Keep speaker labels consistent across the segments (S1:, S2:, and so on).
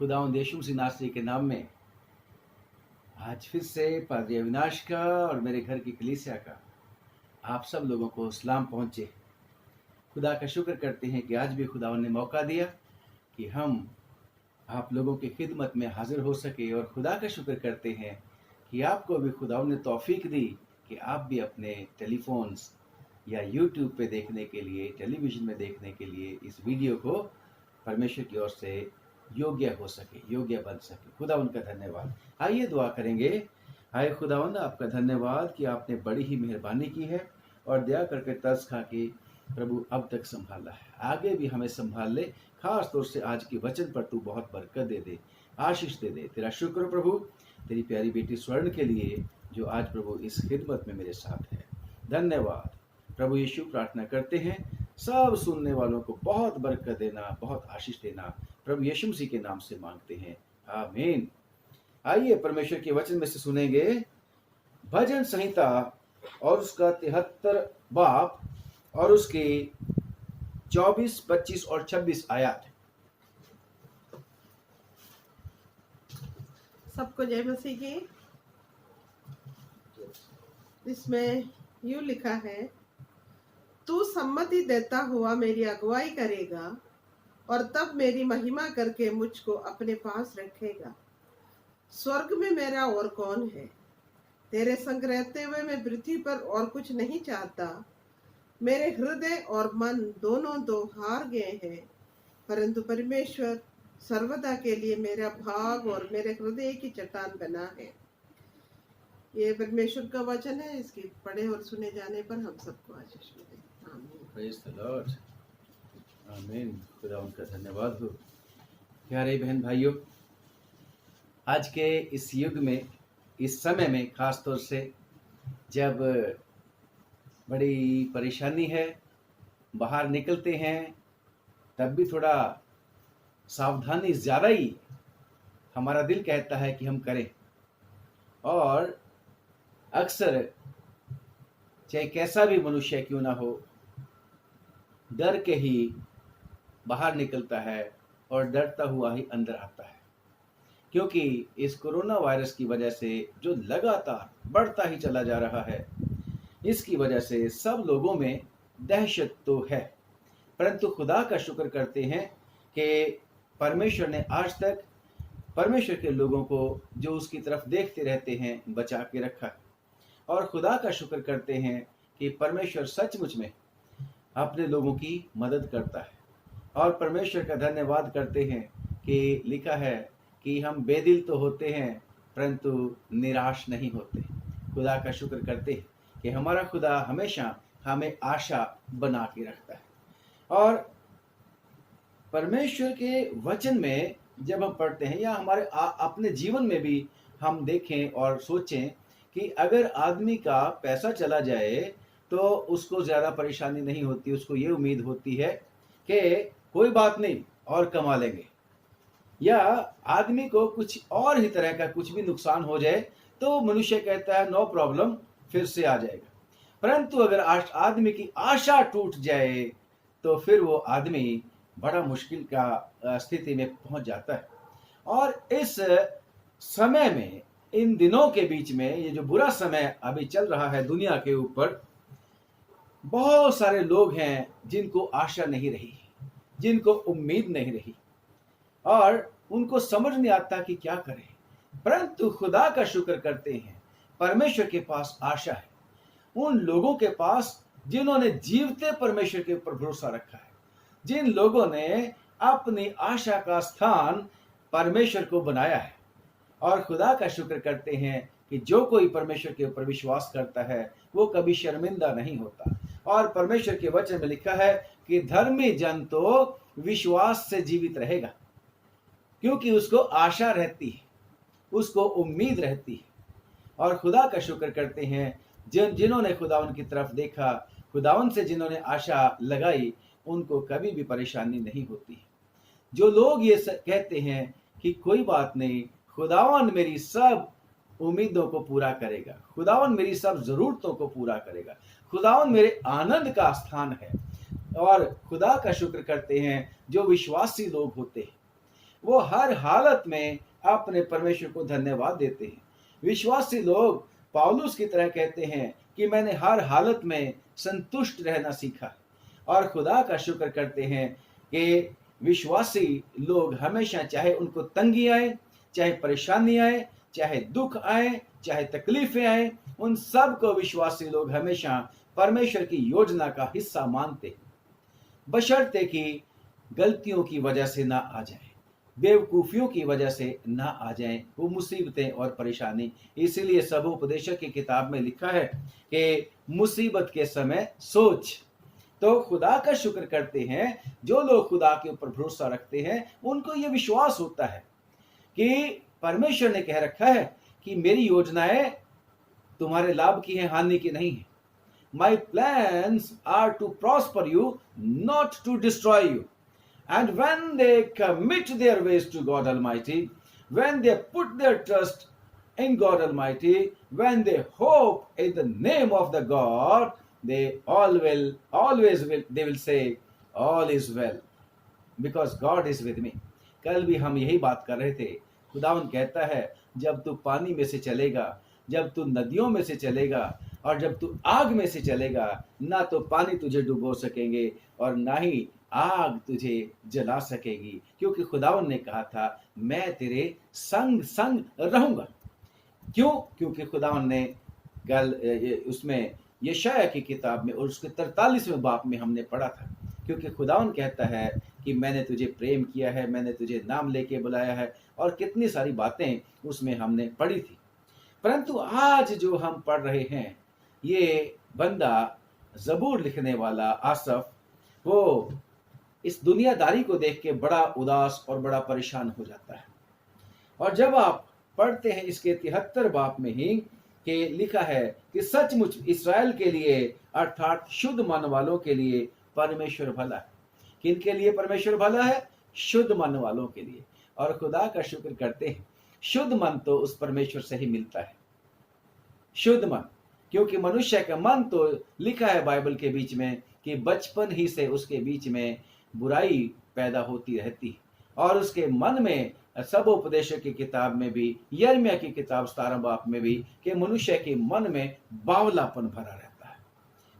S1: खुदावंद यीशु मसीह नासरी के नाम में आज फिर से पादरी अविनाश का और मेरे घर की कलीसिया का आप सब लोगों को सलाम पहुंचे। खुदा का शुक्र करते हैं कि आज भी खुदावंद ने मौका दिया कि हम आप लोगों की खिदमत में हाजिर हो सके, और खुदा का शुक्र करते हैं कि आपको भी खुदावंद ने तौफीक दी कि आप भी अपने टेलीफोन्स या यूट्यूब पे देखने के लिए, टेलीविज़न में देखने के लिए इस वीडियो को परमेश्वर की ओर से योग्य हो सके, योग्य बन सके। खुदावंद का धन्यवाद। आइए दुआ करेंगे। आए खुदावंद, आपका धन्यवाद कि आपने बड़ी ही मेहरबानी की है और दया करके तरस खा के प्रभु अब तक संभाला है, आगे भी हमें संभाल ले। खास तौर से आज के वचन पर तू बहुत बरकत दे दे, आशीष दे दे। तेरा शुक्र प्रभु, तेरी प्यारी बेटी स्वर्ण के लिए जो आज प्रभु इस खिदमत में मेरे साथ है। धन्यवाद प्रभु यीशु। प्रार्थना करते हैं सब सुनने वालों को बहुत बरकत देना, बहुत आशीष देना, प्रभु यीशु मसीह के नाम से मांगते हैं, आमीन। आइए परमेश्वर के वचन में से सुनेंगे भजन संहिता और उसका 73 बाब और उसके 24, 25 और 26 आयत।
S2: सबको जय मसीह की। इसमें यूं लिखा है, तू सम्मति देता हुआ मेरी अगुवाई करेगा और तब मेरी महिमा करके मुझको अपने पास रखेगा। स्वर्ग में मेरा और कौन है? तेरे संग रहते हुए मैं पृथ्वी पर और कुछ नहीं चाहता। मेरे हृदय और मन दोनों तो हार गए हैं, परंतु परमेश्वर सर्वदा के लिए मेरा भाग और मेरे हृदय की चट्टान बना है। ये परमेश्वर का वचन है। इसकी पढ़े और सुने जाने पर हम सबको आशीष मिले। आमीन।
S1: Praise the Lord. आमीन। खुदा उनका धन्यवाद हो। प्यारे बहन भाइयों, आज के इस युग में, इस समय में, खास तौर से जब बड़ी परेशानी है, बाहर निकलते हैं तब भी थोड़ा सावधानी ज़्यादा ही हमारा दिल कहता है कि हम करें। और अक्सर चाहे कैसा भी मनुष्य क्यों ना हो, डर के ही बाहर निकलता है और डरता हुआ ही अंदर आता है, क्योंकि इस कोरोना वायरस की वजह से जो लगातार बढ़ता ही चला जा रहा है, इसकी वजह से सब लोगों में दहशत तो है। परंतु खुदा का शुक्र करते हैं कि परमेश्वर ने आज तक परमेश्वर के लोगों को जो उसकी तरफ देखते रहते हैं बचा के रखा। और खुदा का शुक्र करते हैं कि परमेश्वर सचमुच में अपने लोगों की मदद करता है। और परमेश्वर का धन्यवाद करते हैं कि लिखा है कि हम बेदिल तो होते हैं परंतु निराश नहीं होते। खुदा का शुक्र करते हैं कि हमारा खुदा हमेशा हमें आशा बना के रखता है। और परमेश्वर के वचन में जब हम पढ़ते हैं या हमारे अपने जीवन में भी हम देखें और सोचें कि अगर आदमी का पैसा चला जाए तो उसको ज़्यादा परेशानी नहीं होती, उसको ये उम्मीद होती है कि कोई बात नहीं और कमा लेंगे। या आदमी को कुछ और ही तरह का कुछ भी नुकसान हो जाए तो मनुष्य कहता है नो प्रॉब्लम, फिर से आ जाएगा। परंतु अगर आदमी की आशा टूट जाए तो फिर वो आदमी बड़ा मुश्किल का स्थिति में पहुंच जाता है। और इस समय में, इन दिनों के बीच में, ये जो बुरा समय अभी चल रहा है दुनिया के ऊपर, बहुत सारे लोग हैं जिनको आशा नहीं रही, जिनको उम्मीद नहीं रही और उनको समझ नहीं आता कि क्या करें। परंतु खुदा का शुक्र करते हैं, परमेश्वर के पास आशा है। उन लोगों के पास जिन्होंने जीवते परमेश्वर के ऊपर भरोसा रखा है, जिन लोगों ने अपनी आशा का स्थान परमेश्वर को बनाया है। और खुदा का शुक्र करते हैं कि जो कोई परमेश्वर के ऊपर विश्वास करता है वो कभी शर्मिंदा नहीं होता। और परमेश्वर के वचन में लिखा है कि धर्मी जन तो विश्वास से जीवित रहेगा, क्योंकि उसको आशा रहती है, उसको उम्मीद रहती है। और खुदा का शुक्र करते हैं जिन्होंने खुदावन की तरफ देखा, खुदावन से जिन्होंने आशा लगाई, उनको कभी भी परेशानी नहीं होती। जो लोग ये कहते हैं कि कोई बात नहीं, खुदावन मेरी सब उम्मीदों को पूरा करेगा, खुदावन मेरी सब जरूरतों को पूरा करेगा, खुदावन मेरे आनंद का स्थान है। और खुदा का शुक्र करते हैं जो विश्वासी लोग होते हैं, वो हर हालत में अपने परमेश्वर को धन्यवाद देते हैं। विश्वासी लोग पौलुस की तरह कहते हैं कि मैंने हर हालत में संतुष्ट रहना सीखा और खुदा का शुक्र करते हैं कि विश्वासी लोग हमेशा, चाहे उनको तंगी आए, चाहे परेशानी आए, चाहे दुख आए, चाहे तकलीफें आए, उन सब को विश्वासी लोग हमेशा परमेश्वर की योजना का हिस्सा मानते हैं, बशर्ते कि गलतियों की वजह से ना आ जाए, बेवकूफियों की वजह से ना आ जाए वो मुसीबतें और परेशानी। इसीलिए सबोपदेशक की किताब में लिखा है कि मुसीबत के समय सोच। तो खुदा का शुक्र करते हैं, जो लोग खुदा के ऊपर भरोसा रखते हैं उनको ये विश्वास होता है कि परमेश्वर ने कह रखा है कि मेरी योजनाएं तुम्हारे लाभ की हैं, हानि की नहीं है। My plans are to prosper you, not to destroy you. And when they commit their ways to God Almighty, when they put their trust in God Almighty, when they hope in the name of the God, they they will say, all is well, because God is with me. कल भी हम यही बात कर रहे थे। खुदावन कहता है, जब तू पानी में से चलेगा, जब तू नदियों में से चलेगा और जब तू आग में से चलेगा, ना तो पानी तुझे डुबो सकेंगे और ना ही आग तुझे जला सकेगी, क्योंकि खुदावन ने कहा था मैं तेरे संग संग रहूंगा। क्यों? क्योंकि खुदावन ने उसमें यशाया की किताब में और उसके 43वें बाब में हमने पढ़ा था, क्योंकि खुदावन कहता है कि मैंने तुझे प्रेम किया है, मैंने तुझे नाम लेके बुलाया है, और कितनी सारी बातें उसमें हमने पढ़ी थी। परंतु आज जो हम पढ़ रहे हैं, ये बंदा जबूर लिखने वाला आसफ, वो इस दुनियादारी को देख के बड़ा उदास और बड़ा परेशान हो जाता है। और जब आप पढ़ते हैं इसके 73 बाब में ही कि लिखा है कि सचमुच इस्राएल के लिए अर्थात शुद्ध मन वालों के लिए परमेश्वर भला है। किन के लिए परमेश्वर भला है? शुद्ध मन वालों के लिए। और खुदा का शुक्र करते हैं, शुद्ध मन तो उस परमेश्वर से ही मिलता है, शुद्ध मन। क्योंकि मनुष्य का मन तो लिखा है बाइबल के बीच में कि बचपन ही से उसके बीच में बुराई पैदा होती रहती है, और उसके मन में सबोपदेशक की किताब में भी, यिर्मयाह की किताब 17 बाब में भी, कि मनुष्य के मन में बावलापन भरा रहता है।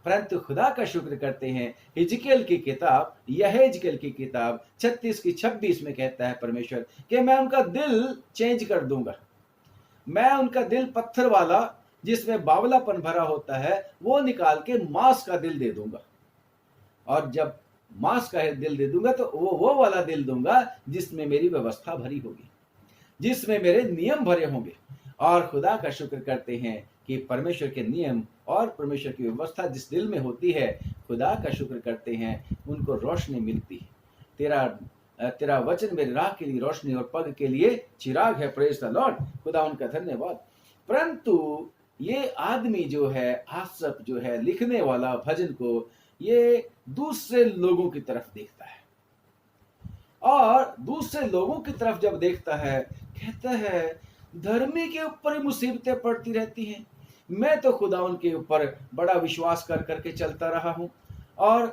S1: परंतु खुदा का शुक्र करते हैं, हिजकियेल की किताब, यहेजकेल की किताब 36 की 26 में कहता है परमेश्वर कि मैं उनका दिल चेंज कर दूंगा, मैं उनका दिल पत्थर वाला जिसमें बावलापन भरा होता है वो निकाल के मांस का दिल दे दूंगा, और जब मांस का दिल दे दूंगा तो वो वाला दिल दूंगा जिसमें मेरी व्यवस्था भरी होगी, जिसमें मेरे नियम भरे होंगे। और खुदा का शुक्र करते हैं कि परमेश्वर के नियम और परमेश्वर की व्यवस्था जिस दिल में होती है, खुदा का शुक्र करते हैं, उनको रोशनी मिलती है। तेरा वचन मेरे राह के लिए रोशनी और पग के लिए चिराग है। प्रेज द लॉर्ड, खुदा उनका धन्यवाद। परंतु ये आदमी जो है, आसफ जो है, लिखने वाला भजन को, ये दूसरे लोगों की तरफ देखता है, और दूसरे लोगों की तरफ जब देखता है, कहता है धर्मी के ऊपर ही मुसीबतें पड़ती रहती हैं, मैं तो खुदा उनके ऊपर बड़ा विश्वास कर करके चलता रहा हूं, और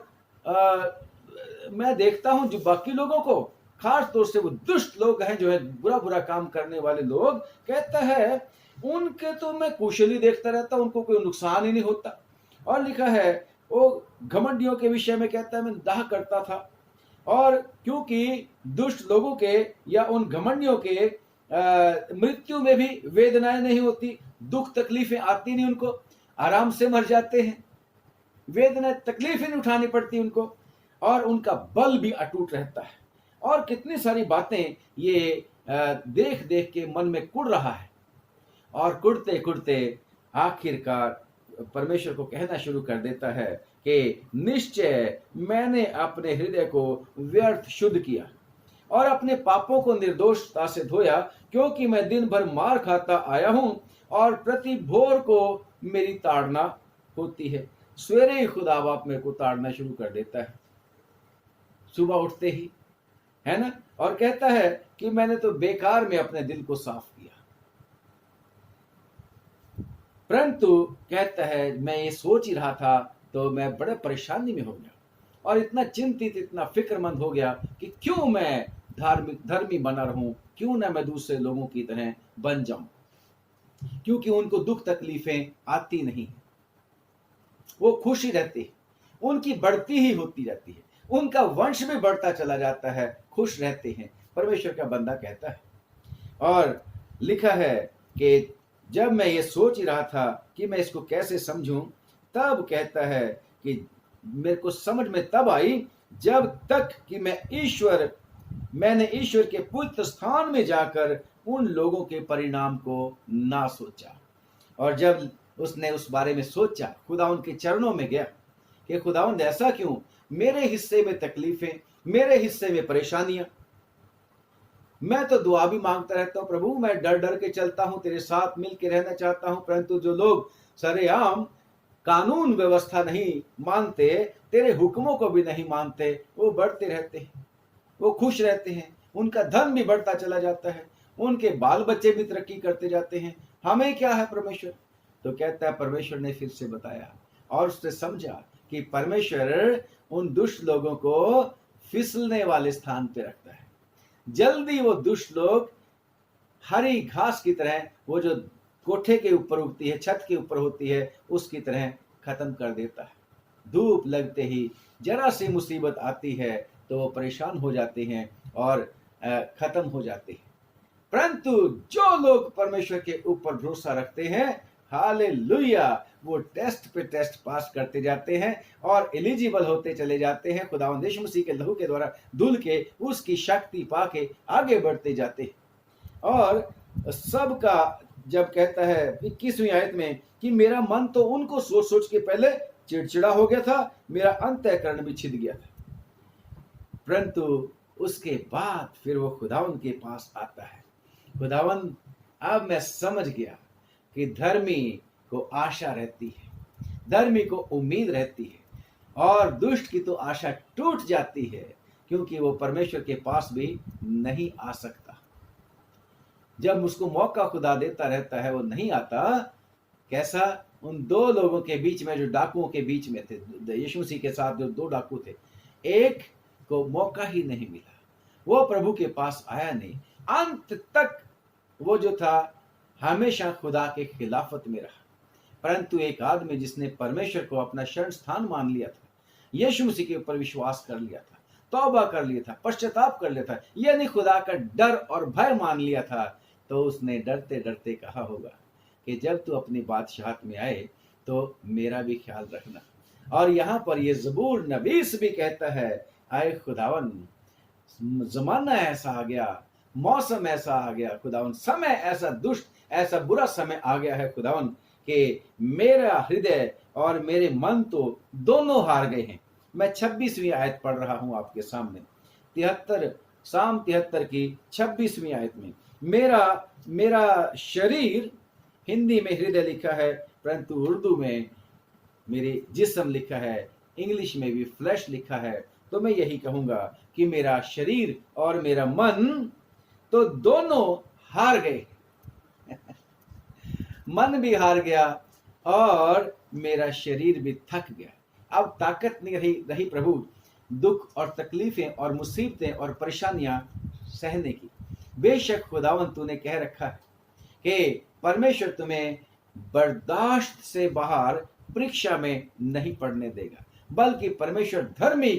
S1: मैं देखता हूं जो बाकी लोगों को, खास तौर से वो दुष्ट लोग हैं जो है बुरा बुरा काम करने वाले लोग, कहता है उनके तो मैं कुशली देखता रहता, उनको कोई नुकसान ही नहीं होता। और लिखा है वो घमंडियों के विषय में कहता है मैं दाह करता था, और क्योंकि दुष्ट लोगों के या उन घमंडियों के मृत्यु में भी वेदनाएं नहीं होती, दुख तकलीफें आती नहीं, उनको आराम से मर जाते हैं, वेदना तकलीफें नहीं उठानी पड़ती उनको, और उनका बल भी अटूट रहता है। और कितनी सारी बातें ये देख देख के मन में कुड़ रहा है, और कुड़ते कुड़ते आखिरकार परमेश्वर को कहना शुरू कर देता है कि निश्चय मैंने अपने हृदय को व्यर्थ शुद्ध किया और अपने पापों को निर्दोषता से धोया, क्योंकि मैं दिन भर मार खाता आया हूं और प्रति भोर को मेरी ताड़ना होती है। सवेरे ही खुदा बाप मेरे को ताड़ना शुरू कर देता है, सुबह उठते ही, है ना, और कहता है कि मैंने तो बेकार में अपने दिल को साफ किया। परंतु कहता है मैं ये सोच ही रहा था तो मैं बड़े परेशानी में हो गया और इतना चिंतित, इतना फिक्रमंद हो गया कि क्यों मैं धार्मिक धर्मी बना रहूं, क्यों ना मैं दूसरे लोगों की तरह बन जाऊं, क्योंकि उनको दुख तकलीफें आती नहीं, वो खुशी रहती है, उनकी बढ़ती ही होती रहती है, उनका वंश भी बढ़ता चला जाता है, खुश रहते हैं, परमेश्वर का बंदा कहता है। और लिखा है कि जब मैं ये सोच ही रहा था कि मैं इसको कैसे समझूं, तब कहता है कि मेरे को समझ में तब आई जब तक कि मैंने ईश्वर के पवित्र स्थान में जाकर उन लोगों के परिणाम को ना सोचा। और जब उसने उस बारे में सोचा, खुदावंद के चरणों में गया कि खुदावंद ऐसा क्यों, मेरे हिस्से में तकलीफें, मेरे हिस्से में परेशानियां, मैं तो दुआ भी मांगता रहता हूं, प्रभु मैं डर डर के चलता हूं, तेरे साथ मिल के रहना चाहता हूं, परंतु जो लोग सरेआम कानून व्यवस्था नहीं मानते, तेरे हुक्मों को भी नहीं मानते, वो बढ़ते रहते हैं, वो खुश रहते हैं, उनका धन भी बढ़ता चला जाता है, उनके बाल बच्चे भी तरक्की करते जाते हैं, हमें क्या है परमेश्वर। तो कहता है परमेश्वर ने फिर से बताया और उसने समझा कि परमेश्वर उन दुष्ट लोगों को फिसलने वाले स्थान पे रखता है। जल्दी वो दुष्ट लोग हरी घास की तरह, वो जो कोठे के ऊपर उगती है, छत के ऊपर होती है, उसकी तरह खत्म कर देता है। धूप लगते ही जरा सी मुसीबत आती है तो वो परेशान हो जाते हैं और खत्म हो जाते हैं। परंतु जो लोग परमेश्वर के ऊपर भरोसा रखते हैं, हालेलुया, वो टेस्ट पे टेस्ट पास करते जाते हैं और एलिजिबल होते चले जाते हैं, खुदावंद यीशु मसीह के लहू के द्वारा धुल के उसकी शक्ति पाके आगे बढ़ते जाते हैं। और सबका जब कहता है 21वीं आयत में कि मेरा मन तो उनको सोच सोच के पहले चिड़चिड़ा हो गया था, मेरा अंतःकरण भी छिद गया था, परंतु उसके बाद फिर वो खुदावंद के पास आता है। खुदावंद, अब मैं समझ गया कि धर्मी को आशा रहती है, धर्मी को उम्मीद रहती है, और दुष्ट की तो आशा टूट जाती है, क्योंकि वो परमेश्वर के पास भी नहीं आ सकता। जब उसको मौका खुदा देता रहता है, वो नहीं आता। कैसा? उन दो लोगों के बीच में, जो डाकुओं के बीच में थे, यीशु मसीह के साथ जो दो डाकू थे, एक को मौका ही नहीं मिला, वो प्रभु के पास आया नहीं, अंत तक वो जो था हमेशा खुदा के खिलाफत में रहा। परंतु एक आदमी जिसने परमेश्वर को अपना शरण स्थान मान लिया था, यीशु मसीह के ऊपर विश्वास कर लिया था, तौबा कर लिया था, पश्चाताप कर लिया था, यानी खुदा का डर और भय मान लिया था, तो उसने डरते डरते कहा होगा कि जब तू अपनी बादशाहत में आए तो मेरा भी ख्याल रखना। और यहाँ पर ये ज़बूर नबीस भी कहता है, आए खुदावन, जमाना ऐसा आ गया, मौसम ऐसा आ गया खुदावन, समय ऐसा दुष्ट, ऐसा बुरा समय आ गया है खुदावन कि मेरा हृदय और मेरे मन तो दोनों हार गए हैं। मैं 26वीं आयत पढ़ रहा हूं आपके सामने, 73 साम 73 की 26वीं आयत में, मेरा शरीर, हिंदी में हृदय लिखा है, परंतु उर्दू में मेरे जिस्म लिखा है, इंग्लिश में भी फ्लैश लिखा है। तो मैं यही कहूंगा कि मेरा शरीर और मेरा मन तो दोनों हार गए। मन भी हार गया और मेरा शरीर भी थक गया। अब ताकत नहीं रही प्रभु दुख और तकलीफें और मुसीबतें और परेशानियां सहने की। बेशक खुदावंद तूने कह रखा है कि परमेश्वर तुम्हें बर्दाश्त से बाहर परीक्षा में नहीं पड़ने देगा, बल्कि परमेश्वर धर्मी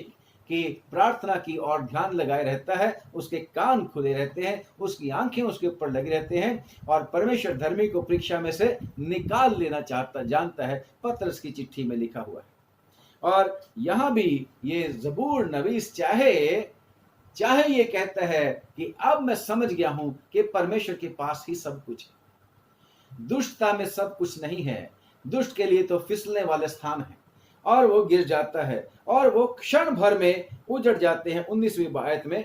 S1: की प्रार्थना की और ध्यान लगाए रहता है, उसके कान खुले रहते हैं, उसकी आंखें उसके ऊपर लगी रहते हैं, और परमेश्वर धर्मी को परीक्षा में से निकाल लेना जानता है। पतरस की चिट्ठी में लिखा हुआ है। और यहाँ भी ये ज़बूर नवीस चाहे ये कहता है कि अब मैं समझ गया हूं कि परमेश्वर के पास ही सब कुछ है, दुष्टता में सब कुछ नहीं है। दुष्ट के लिए तो फिसलने वाले स्थान है और वो गिर जाता है और वो क्षण भर में उजड़ जाते हैं। 19वीं आयत में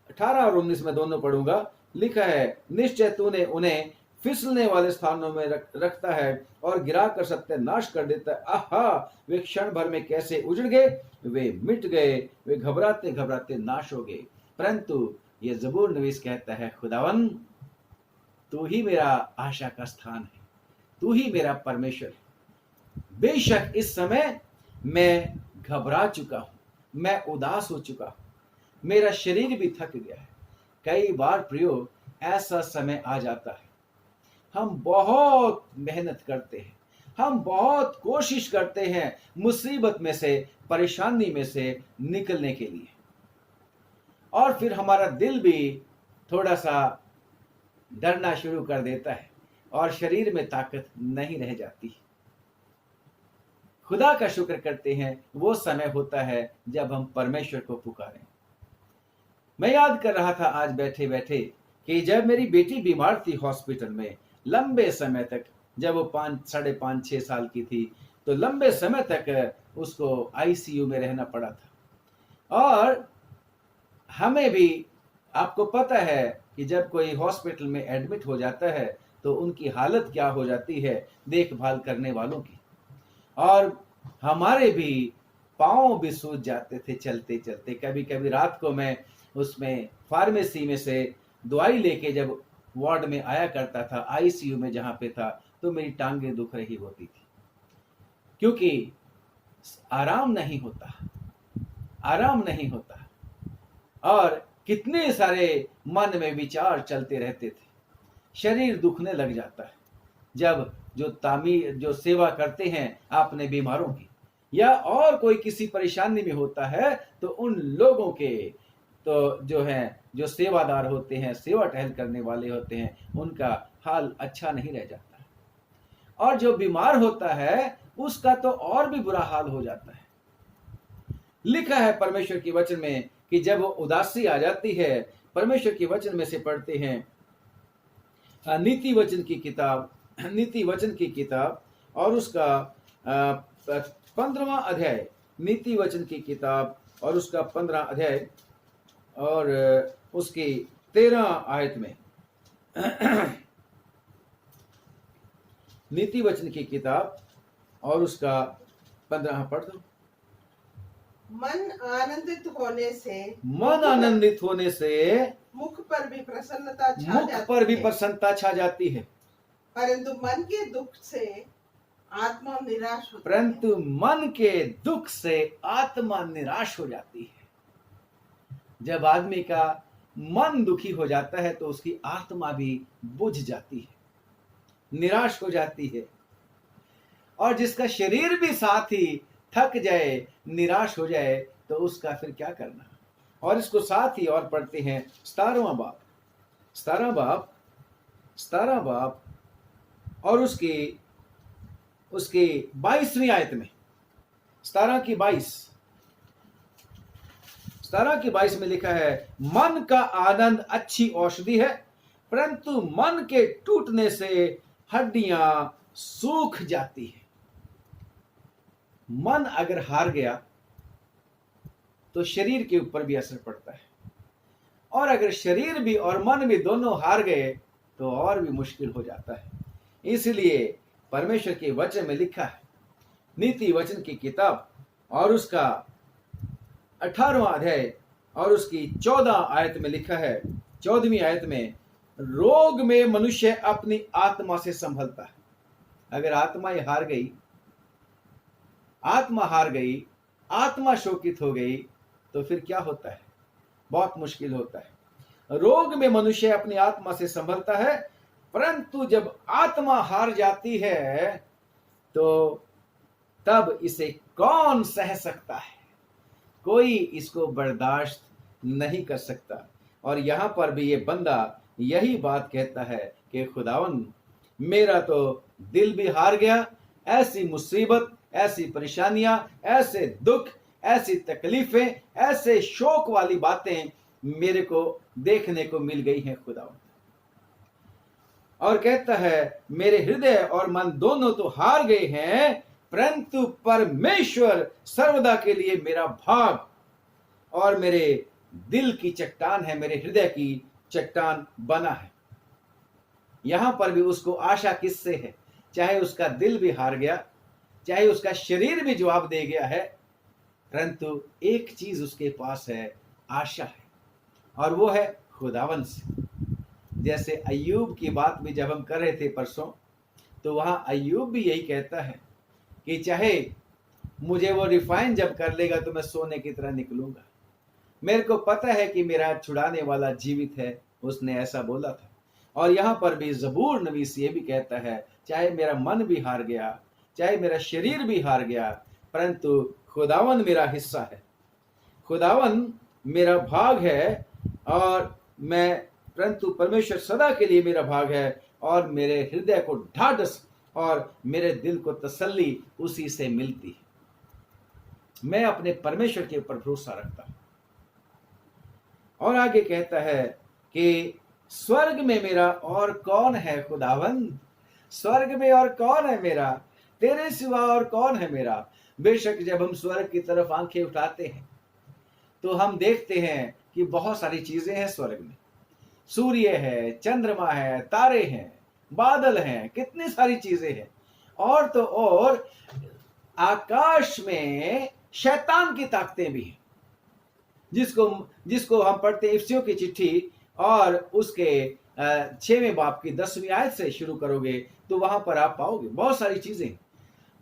S1: 18 और 19 में दोनों पढ़ूंगा, लिखा है, निश्चय तूने उन्हें फिसलने वाले स्थानों में रखता है और गिरा कर सत्यानाश कर देता है। आहा, वे क्षण भर में कैसे उजड़ गए, वे मिट गए, वे घबराते घबराते नाश हो गए। परंतु ये ज़बूर नवीस कहता है, खुदावन तू ही मेरा आशा का स्थान है, तू ही मेरा परमेश्वर है। बेशक इस समय मैं घबरा चुका हूं, मैं उदास हो चुका हूं, मेरा शरीर भी थक गया है, कई बार प्रियो ऐसा समय आ जाता है, हम बहुत मेहनत करते हैं, हम बहुत कोशिश करते हैं मुसीबत में से, परेशानी में से निकलने के लिए, और फिर हमारा दिल भी थोड़ा सा डरना शुरू कर देता है और शरीर में ताकत नहीं रह जाती। खुदा का शुक्र करते हैं, वो समय होता है जब हम परमेश्वर को पुकारें। मैं याद कर रहा था आज बैठे बैठे कि जब मेरी बेटी बीमार थी हॉस्पिटल में लंबे समय तक, जब वो 5.5-6 साल की थी, तो लंबे समय तक उसको आईसीयू में रहना पड़ा था। और हमें भी, आपको पता है कि जब कोई हॉस्पिटल में एडमिट हो जाता है तो उनकी हालत क्या हो जाती है देखभाल करने वालों की, और हमारे भी पाँव भी सूज जाते थे चलते चलते। कभी कभी रात को मैं उसमें फार्मेसी में से दवाई लेके जब वार्ड में आया करता था, आईसीयू में जहाँ पे था, तो मेरी टांगें दुख रही होती थी, क्योंकि आराम नहीं होता, आराम नहीं होता। और कितने सारे मन में विचार चलते रहते थे, शरीर दुखने लग जाता है जब जो सेवा करते हैं अपने बीमारों की, या और कोई किसी परेशानी में होता है, तो उन लोगों के तो जो सेवादार होते हैं, सेवा टहल करने वाले होते हैं, उनका हाल अच्छा नहीं रह जाता, और जो बीमार होता है उसका तो और भी बुरा हाल हो जाता है। लिखा है परमेश्वर के वचन में कि जब वो उदासी आ जाती है, परमेश्वर के वचन में से पढ़ते हैं नीति वचन की किताब और उसका 15वां अध्याय, नीति वचन की किताब और उसका 15 अध्याय और उसकी 13 आयत में नीति वचन की किताब और उसका 15 पढ़ दो।
S2: मन आनंदित होने से मुख पर भी प्रसन्नता छा जाती है, परंतु मन के दुख से आत्मा निराश हो जाती है। जब आदमी का मन दुखी हो जाता है तो उसकी आत्मा भी बुझ जाती है, निराश हो जाती है, और जिसका शरीर भी साथ ही थक जाए, निराश हो जाए, तो उसका फिर क्या करना। और इसको साथ ही और पढ़ते हैं 17वां बाब और उसकी 22वीं आयत में, 17 की 22 में लिखा है, मन का आनंद अच्छी औषधि है, परंतु मन के टूटने से हड्डियां सूख जाती है। मन अगर हार गया तो शरीर के ऊपर भी असर पड़ता है, और अगर शरीर भी और मन भी दोनों हार गए तो और भी मुश्किल हो जाता है। इसलिए परमेश्वर के वचन में लिखा है, नीति वचन की किताब और उसका 18वां अध्याय और उसकी 14 आयत में लिखा है, 14वीं आयत में, रोग में मनुष्य अपनी आत्मा से संभलता है। अगर आत्मा हार गई, आत्मा शोकित हो गई, तो फिर क्या होता है, बहुत मुश्किल होता है। रोग में मनुष्य अपनी आत्मा से संभलता है, परंतु जब आत्मा हार जाती है तो तब इसे कौन सह सकता है, कोई इसको बर्दाश्त नहीं कर सकता। और यहां पर भी ये बंदा यही बात कहता है कि खुदावन, मेरा तो दिल भी हार गया, ऐसी मुसीबत, ऐसी परेशानियां, ऐसे दुख, ऐसी तकलीफें, ऐसे शोक वाली बातें मेरे को देखने को मिल गई हैं खुदावन। और कहता है, मेरे हृदय और मन दोनों तो हार गए हैं, परंतु परमेश्वर सर्वदा के लिए मेरा भाग और मेरे दिल की चट्टान है, मेरे हृदय की चट्टान बना है। यहां पर भी उसको आशा किससे है, चाहे उसका दिल भी हार गया, चाहे उसका शरीर भी जवाब दे गया है, परंतु एक चीज उसके पास है, आशा है, और वो है खुदावन से। जैसे अय्यूब की बात भी जब हम कर रहे थे परसों, तो वहां अय्यूब भी यही कहता है कि चाहे मुझे वो रिफाइन जब कर लेगा तो मैं सोने की तरह निकलूंगा,
S1: मेरे को पता है कि मेरा छुड़ाने वाला जीवित है, उसने ऐसा बोला था। और यहाँ पर भी ज़बूर नवीस ये भी कहता है, चाहे मेरा मन भी हार गया, चाहे मेरा शरीर भी हार गया, परंतु खुदावन मेरा हिस्सा है, खुदावन मेरा भाग है, और मैं परंतु परमेश्वर सदा के लिए मेरा भाग है, और मेरे हृदय को ढाढ़स और मेरे दिल को तसल्ली उसी से मिलती है। मैं अपने परमेश्वर के ऊपर भरोसा रखता हूं। और आगे कहता है कि स्वर्ग में मेरा और कौन है खुदावंद, स्वर्ग में और कौन है मेरा, तेरे सिवा और कौन है मेरा। बेशक जब हम स्वर्ग की तरफ आंखें उठाते हैं तो हम देखते हैं कि बहुत सारी चीजें हैं स्वर्ग में। सूर्य है, चंद्रमा है, तारे हैं, बादल हैं, कितनी सारी चीजें हैं। और तो और आकाश में शैतान की ताकतें भी हैं, जिसको जिसको हम पढ़ते हैं इफिसियों की चिट्ठी और उसके 6वें बाब की 10वीं आयत से शुरू करोगे तो वहां पर आप पाओगे बहुत सारी चीजें।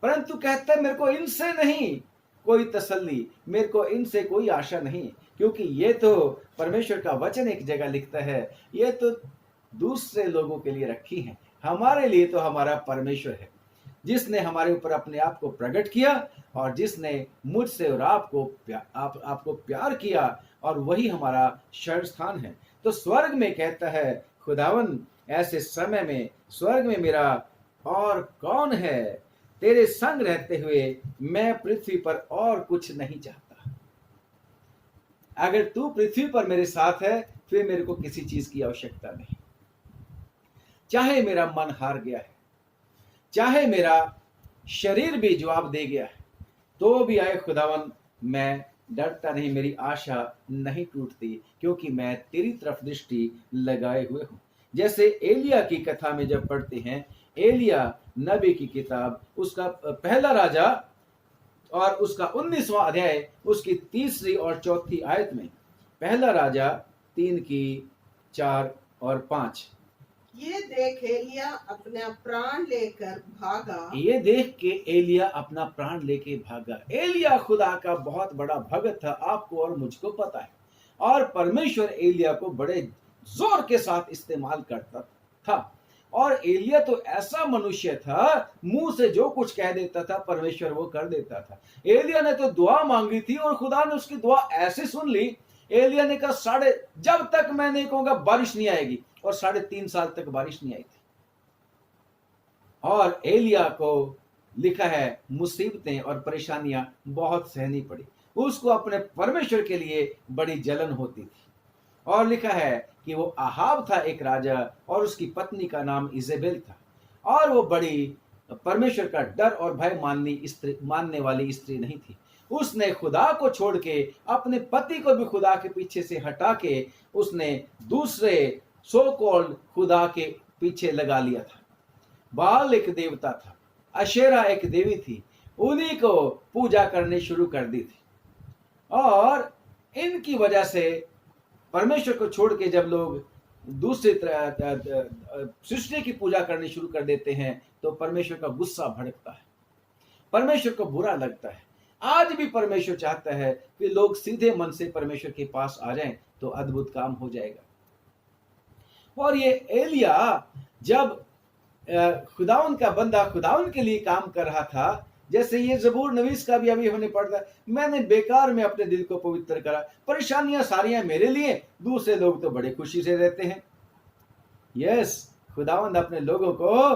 S1: परंतु कहते हैं मेरे को इनसे नहीं कोई तसल्ली, मेरे को इनसे कोई आशा नहीं, क्योंकि ये तो परमेश्वर का वचन एक जगह लिखता है, ये तो दूसरे लोगों के लिए रखी है, हमारे लिए तो हमारा परमेश्वर है, जिसने हमारे ऊपर अपने आप को प्रकट किया और जिसने मुझसे और आपको प्यार किया, और वही हमारा शरण स्थान है। तो स्वर्ग में कहता है खुदावन, ऐसे समय में स्वर्ग में मेरा और कौन है, तेरे संग रहते हुए मैं पृथ्वी पर और कुछ नहीं चाहता। अगर तू पृथ्वी पर मेरे साथ है फिर मेरे को किसी चीज की आवश्यकता नहीं। चाहे मेरा मन हार गया है, चाहे मेरा शरीर भी जवाब दे गया है, तो भी आए खुदावन, मैं डरता नहीं, मेरी आशा नहीं टूटती, क्योंकि मैं तेरी तरफ दृष्टि लगाए हुए हूं। जैसे एलिया की कथा में जब पढ़ते हैं, एलिया नबी की किताब उसका पहला राजा और उसका 19वां अध्याय उसकी 3री और 4थी आयत में, पहला राजा 3 की 4 और 5।
S2: ये देख एलिया अपना प्राण लेकर भागा,
S1: ये देख के एलिया अपना प्राण लेके भागा। एलिया खुदा का बहुत बड़ा भगत था, आपको और मुझको पता है, और परमेश्वर एलिया को बड़े जोर के साथ इस्तेमाल करता था। और एलिया तो ऐसा मनुष्य था, मुंह से जो कुछ कह देता था परमेश्वर वो कर देता था। एलिया ने तो दुआ मांगी थी और खुदा ने उसकी दुआ ऐसे सुन ली। एलिया ने कहा जब तक मैं नहीं कहूंगा बारिश नहीं आएगी, और 3.5 साल तक बारिश नहीं आई थी। और एलिया को लिखा है मुसीबतें और परेशानियां बहुत सहनी पड़ी, उसको अपने परमेश्वर के लिए बड़ी जलन होती थी। और लिखा है कि वो आहाब था एक राजा, और उसकी पत्नी का नाम इजेबेल था, और वो बड़ी परमेश्वर का डर और भय मानने वाली स्त्री नहीं थी। उसने खुदा को छोड़ के अपने पति को भी खुदा के पीछे से हटा के उसने दूसरे सो कॉल्ड खुदा के पीछे लगा लिया था। बाल एक देवता था, अशेरा एक देवी थी, उन्हीं को पूजा करनी शुरू कर दी थी। और इनकी वजह से परमेश्वर को छोड़ के जब लोग दूसरी सृष्टि की पूजा करनी शुरू कर देते हैं तो परमेश्वर का गुस्सा भड़कता है, परमेश्वर को बुरा लगता है। आज भी परमेश्वर चाहता है कि लोग सीधे मन से परमेश्वर के पास आ जाएं तो अद्भुत काम हो जाएगा। और ये एलिया जब खुदावन का बंदा खुदावन के लिए काम कर रहा था, जैसे ये ज़बूर नवीस का भी अभी हमने पढ़ा, मैंने बेकार में अपने दिल को पवित्र करा, परेशानियां सारियां मेरे लिए, दूसरे लोग तो बड़े खुशी से रहते हैं। यस, खुदावंद अपने लोगों को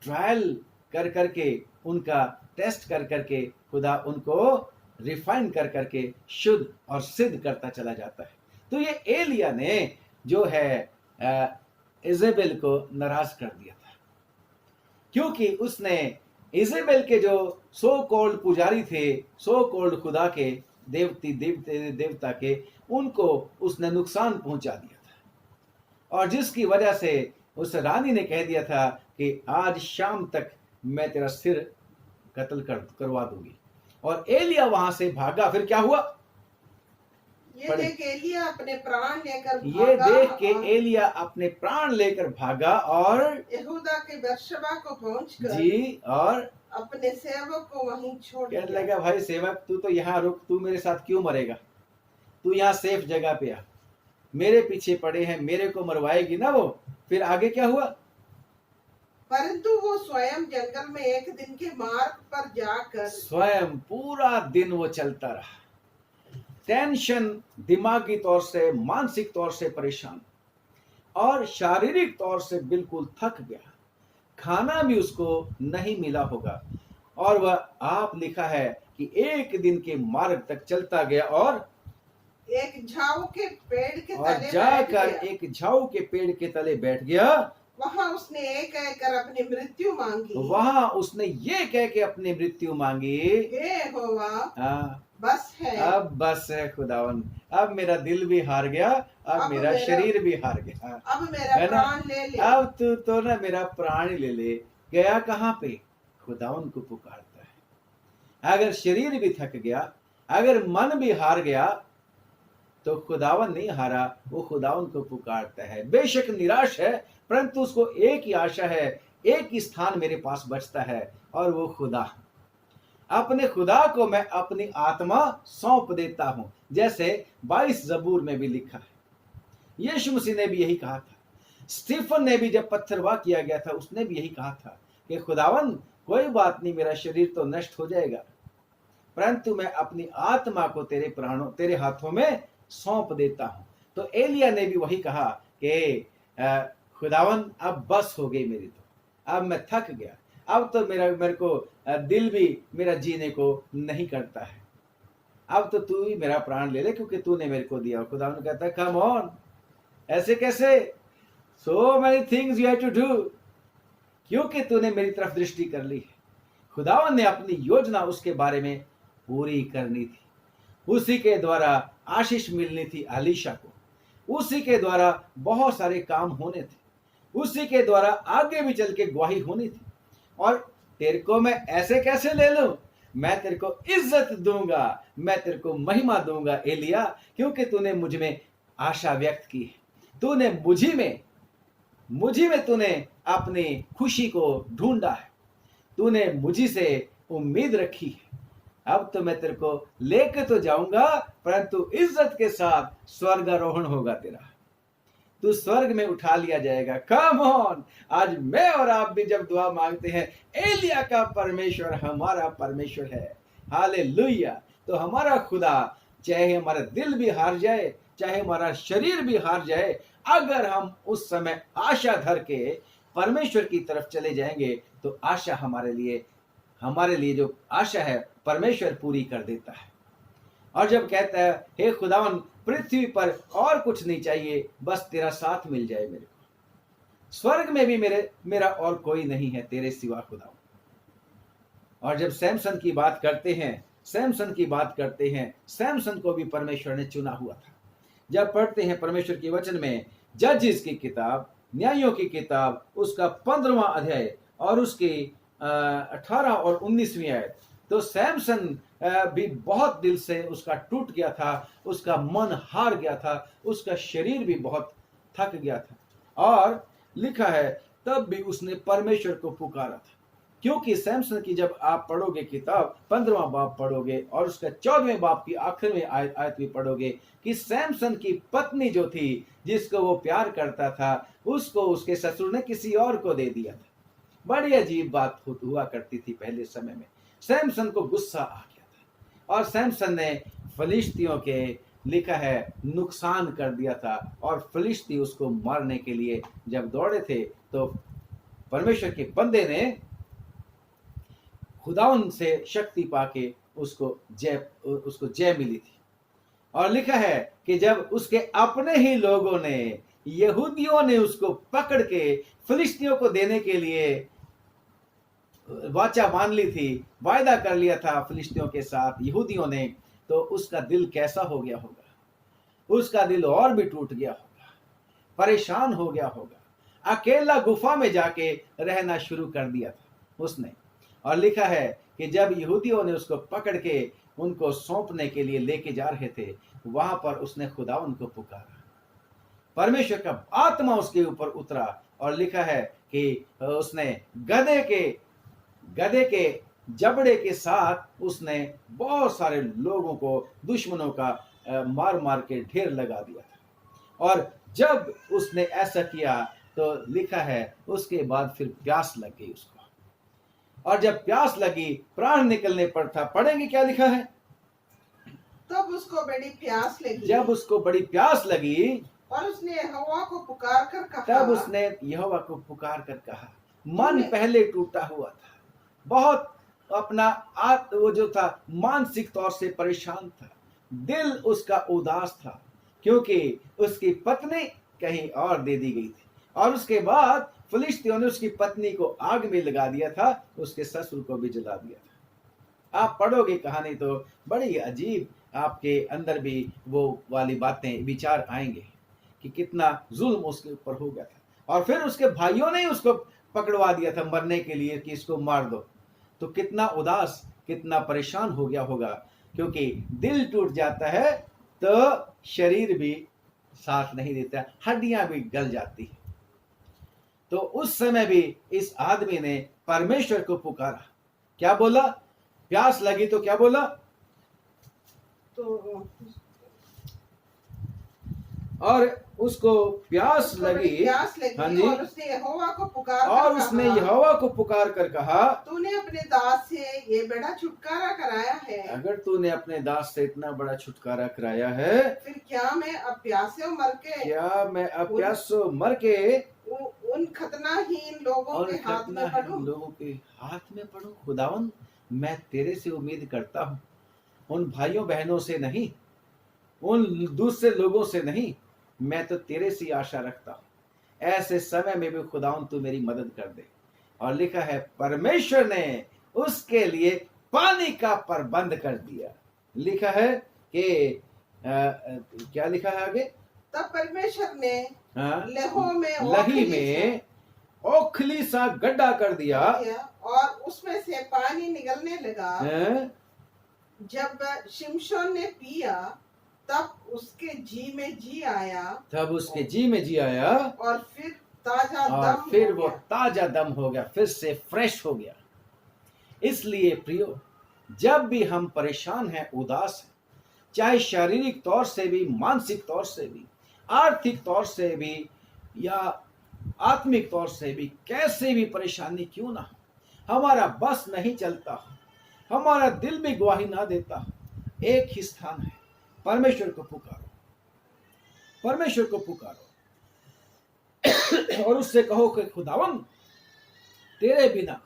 S1: ट्रायल कर करके, उनका टेस्ट कर करके, खुदा उनको रिफाइन कर करके शुद्ध और सिद्ध करता चला जाता है। तो ये एलिया ने जो है इजेबेल को नाराज कर दिया था, क्योंकि उसने इजेबेल के जो सो कॉल्ड पुजारी थे, सो कॉल्ड खुदा के देवता के, उनको उसने नुकसान पहुंचा दिया था। और जिसकी वजह से उस रानी ने कह दिया था कि आज शाम तक मैं तेरा सिर कत्ल करवा दूंगी। और एलिया वहां से भागा। फिर क्या हुआ?
S2: ये देख एलिया अपने प्राण लेकर भागा,
S1: ये देख के एलिया अपने प्राण लेकर भागा और
S2: यहूदा के बेर्शेबा को पहुंचकर
S1: जी, और
S2: अपने सेवक को वहीं छोड़
S1: कहने
S2: दिया।
S1: लगा, भाई सेवक तू तो यहाँ रुक, तू मेरे साथ क्यों मरेगा? तू यहाँ सेफ जगह पे आ, मेरे पीछे पड़े हैं, मेरे को मरवाएगी ना वो। फिर आगे क्या हुआ?
S2: परंतु वो स्वयं जंगल में एक दिन के मार्ग पर जाकर
S1: स्वयं पूरा दिन वो चलता रहा, टेंशन, दिमागी तौर से, मानसिक तौर से परेशान और शारीरिक तौर से बिल्कुल थक गया। खाना भी उसको नहीं मिला होगा और वह आप लिखा है कि एक दिन के मार्ग तक चलता गया और
S2: एक झाऊ के पेड़ के तले बैठ
S1: जाकर
S2: गया।
S1: एक झाऊ के पेड़ के तले बैठ गया।
S2: वहां उसने एक कहकर अपनी मृत्यु मांगी।
S1: वहां उसने ये कह के अपनी मृत्यु मांगी,
S2: हे यहोवा,
S1: हाँ,
S2: बस है,
S1: अब बस है खुदावन, अब मेरा दिल भी हार गया, अब मेरा शरीर भी हार गया,
S2: अब मेरा
S1: है ना?
S2: प्राण ले ले।
S1: अब तू तो ना मेरा प्राण ही ले ले। गया कहाँ पे? खुदावन को पुकारता है। अगर शरीर भी थक गया, अगर मन भी हार गया, तो खुदावन नहीं हारा, वो खुदावन को पुकारता है। बेशक निराश है, परंतु उसको एक ही आशा है, एक ही स्थान मेरे पास बचता है और वो खुदा। अपने खुदा को मैं अपनी आत्मा सौंप देता हूं, जैसे 22 जबूर में भी लिखा है। यीशु मसीह ने भी यही कहा था। स्टीफन ने भी जब पत्थरवाह किया गया था, उसने भी यही कहा था कि खुदावन कोई बात नहीं, मेरा शरीर तो नष्ट हो जाएगा, परंतु मैं अपनी आत्मा को तेरे हाथों में सौंप देता हूं। तो एलिया ने भी वही कहा कि खुदावन अब बस हो गई मेरी, तो अब मैं थक गया, अब तो मेरे को दिल भी मेरा जीने को नहीं करता है, अब तो तू ही मेरा प्राण ले ले, क्योंकि तूने मेरे को दिया। खुदावन कहता है कम ऑन, ऐसे कैसे? So many things you have to do, क्योंकि तूने मेरी तरफ दृष्टि कर ली है। खुदावन ने अपनी योजना उसके बारे में पूरी करनी थी, उसी के द्वारा आशीष मिलनी थी अलीशा को, उसी के द्वारा बहुत सारे काम होने थे, उसी के द्वारा आगे भी चल के गवाही होनी थी। और तेरे को मैं ऐसे कैसे ले लूं? मैं तेरे को इज्जत दूंगा, मैं तेरे को महिमा दूंगा एलिया, क्योंकि तूने मुझ में आशा व्यक्त की है, तूने मुझी में तूने अपनी खुशी को ढूंढा है, तूने मुझी से उम्मीद रखी है। अब तो मैं तेरे को लेके तो जाऊंगा, परंतु इज्जत के साथ स्वर्गारोहण होगा तेरा, तू स्वर्ग में उठा लिया जाएगा। कम ऑन, आज मैं और आप भी जब दुआ मांगते हैं, एलिया का परमेश्वर हमारा परमेश्वर है, हालेलुया। तो हमारा खुदा, चाहे हमारा दिल भी हार जाए, चाहे हमारा शरीर भी हार जाए, अगर हम उस समय आशा धर के परमेश्वर की तरफ चले जाएंगे, तो आशा हमारे लिए जो आशा है परमेश्वर पूरी कर देता है। और जब कहता है हे खुदावन, पृथ्वी पर और कुछ नहीं चाहिए, बस तेरा साथ मिल जाए मेरे को, स्वर्ग में भी मेरा और कोई नहीं है तेरे सिवा खुदावन। और जब सैमसन की बात करते हैं, सैमसन को भी परमेश्वर ने चुना हुआ था। जब पढ़ते हैं परमेश्वर के वचन में, जजेस की किताब, न्यायों की किताब, उसका 15वां अध्याय और उसकी 18 और 19वीं आयत, तो सैमसन भी बहुत दिल से उसका टूट गया था, उसका मन हार गया था, उसका शरीर भी बहुत थक गया था। और लिखा है तब भी उसने परमेश्वर को पुकारा था, क्योंकि सैमसन की जब आप पढ़ोगे किताब, 15वां बाब पढ़ोगे और उसका 14वें बाब की आखिर में आयत भी पढ़ोगे कि सैमसन की पत्नी जो थी, जिसको वो प्यार करता था, उसको उसके ससुर ने किसी और को दे दिया था। बड़ी अजीब बात हुआ करती थी पहले समय में। सैमसन को गुस्सा आ गया था और सैमसन ने फलिश्तियों के, लिखा है, नुकसान कर दिया था। और फलिश्ती उसको मारने के लिए जब दौड़े थे, तो परमेश्वर के बंदे ने खुदाउन से शक्ति पाके उसको जय मिली थी। और लिखा है कि जब उसके अपने ही लोगों ने, यहूदियों ने उसको पकड़ के फिलिस्तियों को देने के लिए वाचा मान ली थी, वायदा कर लिया था फिलिस्तियों के साथ यहूदियों ने, तो उसका दिल कैसा हो गया होगा? उसका दिल और भी टूट गया होगा, परेशान हो गया होगा, अकेला गुफा में जाके रहना शुरू कर दिया था उसने। और लिखा है कि जब यहूदियों ने उसको पकड़ के उनको सौंपने के लिए लेके जा रहे थे, वहां पर उसने खुदा उनको पुकारा, परमेश्वर का आत्मा उसके ऊपर उतरा। और लिखा है कि उसने गधे के जबड़े के साथ उसने बहुत सारे लोगों को, दुश्मनों का मार मार के ढेर लगा दिया था। और जब उसने ऐसा किया तो लिखा है उसके बाद फिर प्यास लग गई उसको, और जब प्यास लगी प्राण निकलने पर था। पढ़ेंगे क्या लिखा है?
S2: तब उसको बड़ी प्यास लगी
S1: जब उसको बड़ी प्यास लगी
S2: और उसने यहोवा को पुकार कर कहा,
S1: तब उसने यहोवा को पुकार कर कहा। मन पहले टूटा हुआ था, बहुत अपना वो जो था मानसिक तौर से परेशान था, दिल उसका उदास था, क्योंकि उसकी पत्नी कहीं और दे दी गई थी, और उसके बाद फिलिस्तीयों ने उसकी पत्नी को आग में लगा दिया था, उसके ससुर को भी जला दिया था। आप पढ़ोगे कहानी तो बड़ी अजीब, आपके अंदर भी वो वाली बातें विचार आएंगे कि कितना जुल्म उसके ऊपर हो गया था। और फिर उसके भाइयों ने उसको पकड़वा दिया था मरने के लिए कि इसको मार दो। तो कितना उदास, कितना परेशान हो गया होगा, क्योंकि दिल टूट जाता है तो शरीर भी साथ नहीं देता, हड्डियां भी गल जाती है। तो उस समय भी इस आदमी ने परमेश्वर को पुकारा। क्या बोला? प्यास लगी तो क्या बोला?
S2: तो
S1: और उसको प्यास लगी, हाँ जी,
S2: और उसने यहोवा को पुकार
S1: और उसने यहोवा को पुकार कर कहा,
S2: तूने अपने दास से ये बड़ा छुटकारा कराया है।
S1: अगर तूने अपने दास से इतना बड़ा छुटकारा कराया है,
S2: फिर क्या मैं अब प्यासे मर के,
S1: क्या मैं अब प्यासो मर के
S2: उन खतनाहीन लोगों के हाथ में पड़ूं?
S1: लोगों के हाथ में पड़ूं? खुदावन, मैं तेरे से उम्मीद करता हूँ, उन भाइयों बहनों से नहीं, उन दूसरे लोगों से नहीं, मैं तो तेरे से आशा रखता हूँ। ऐसे समय में भी खुदावन तू मेरी मदद कर दे। और लिखा है परमेश्वर ने उसके लिए पानी का प्रबंध कर दिया। लिखा है कि क्या लिखा है आगे?
S2: तब परमेश्वर ने
S1: लही में ओखली सा गड्ढा कर दिया
S2: और उसमें से पानी निकलने लगा। जब शिमशोन ने पिया तब उसके जी में जी आया, और फिर वो
S1: ताजा दम हो गया, फिर से फ्रेश हो गया। इसलिए प्रियो, जब भी हम परेशान हैं, उदास हैं, चाहे शारीरिक तौर से भी, मानसिक तौर से भी, आर्थिक तौर से भी, या आत्मिक तौर से भी, कैसे भी परेशानी क्यों ना हो, हमारा बस नहीं चलता हो, हमारा दिल भी गवाही ना देता हो, एक ही स्थान है, परमेश्वर को पुकारो, परमेश्वर को पुकारो और उससे कहो कि खुदावन, तेरे बिना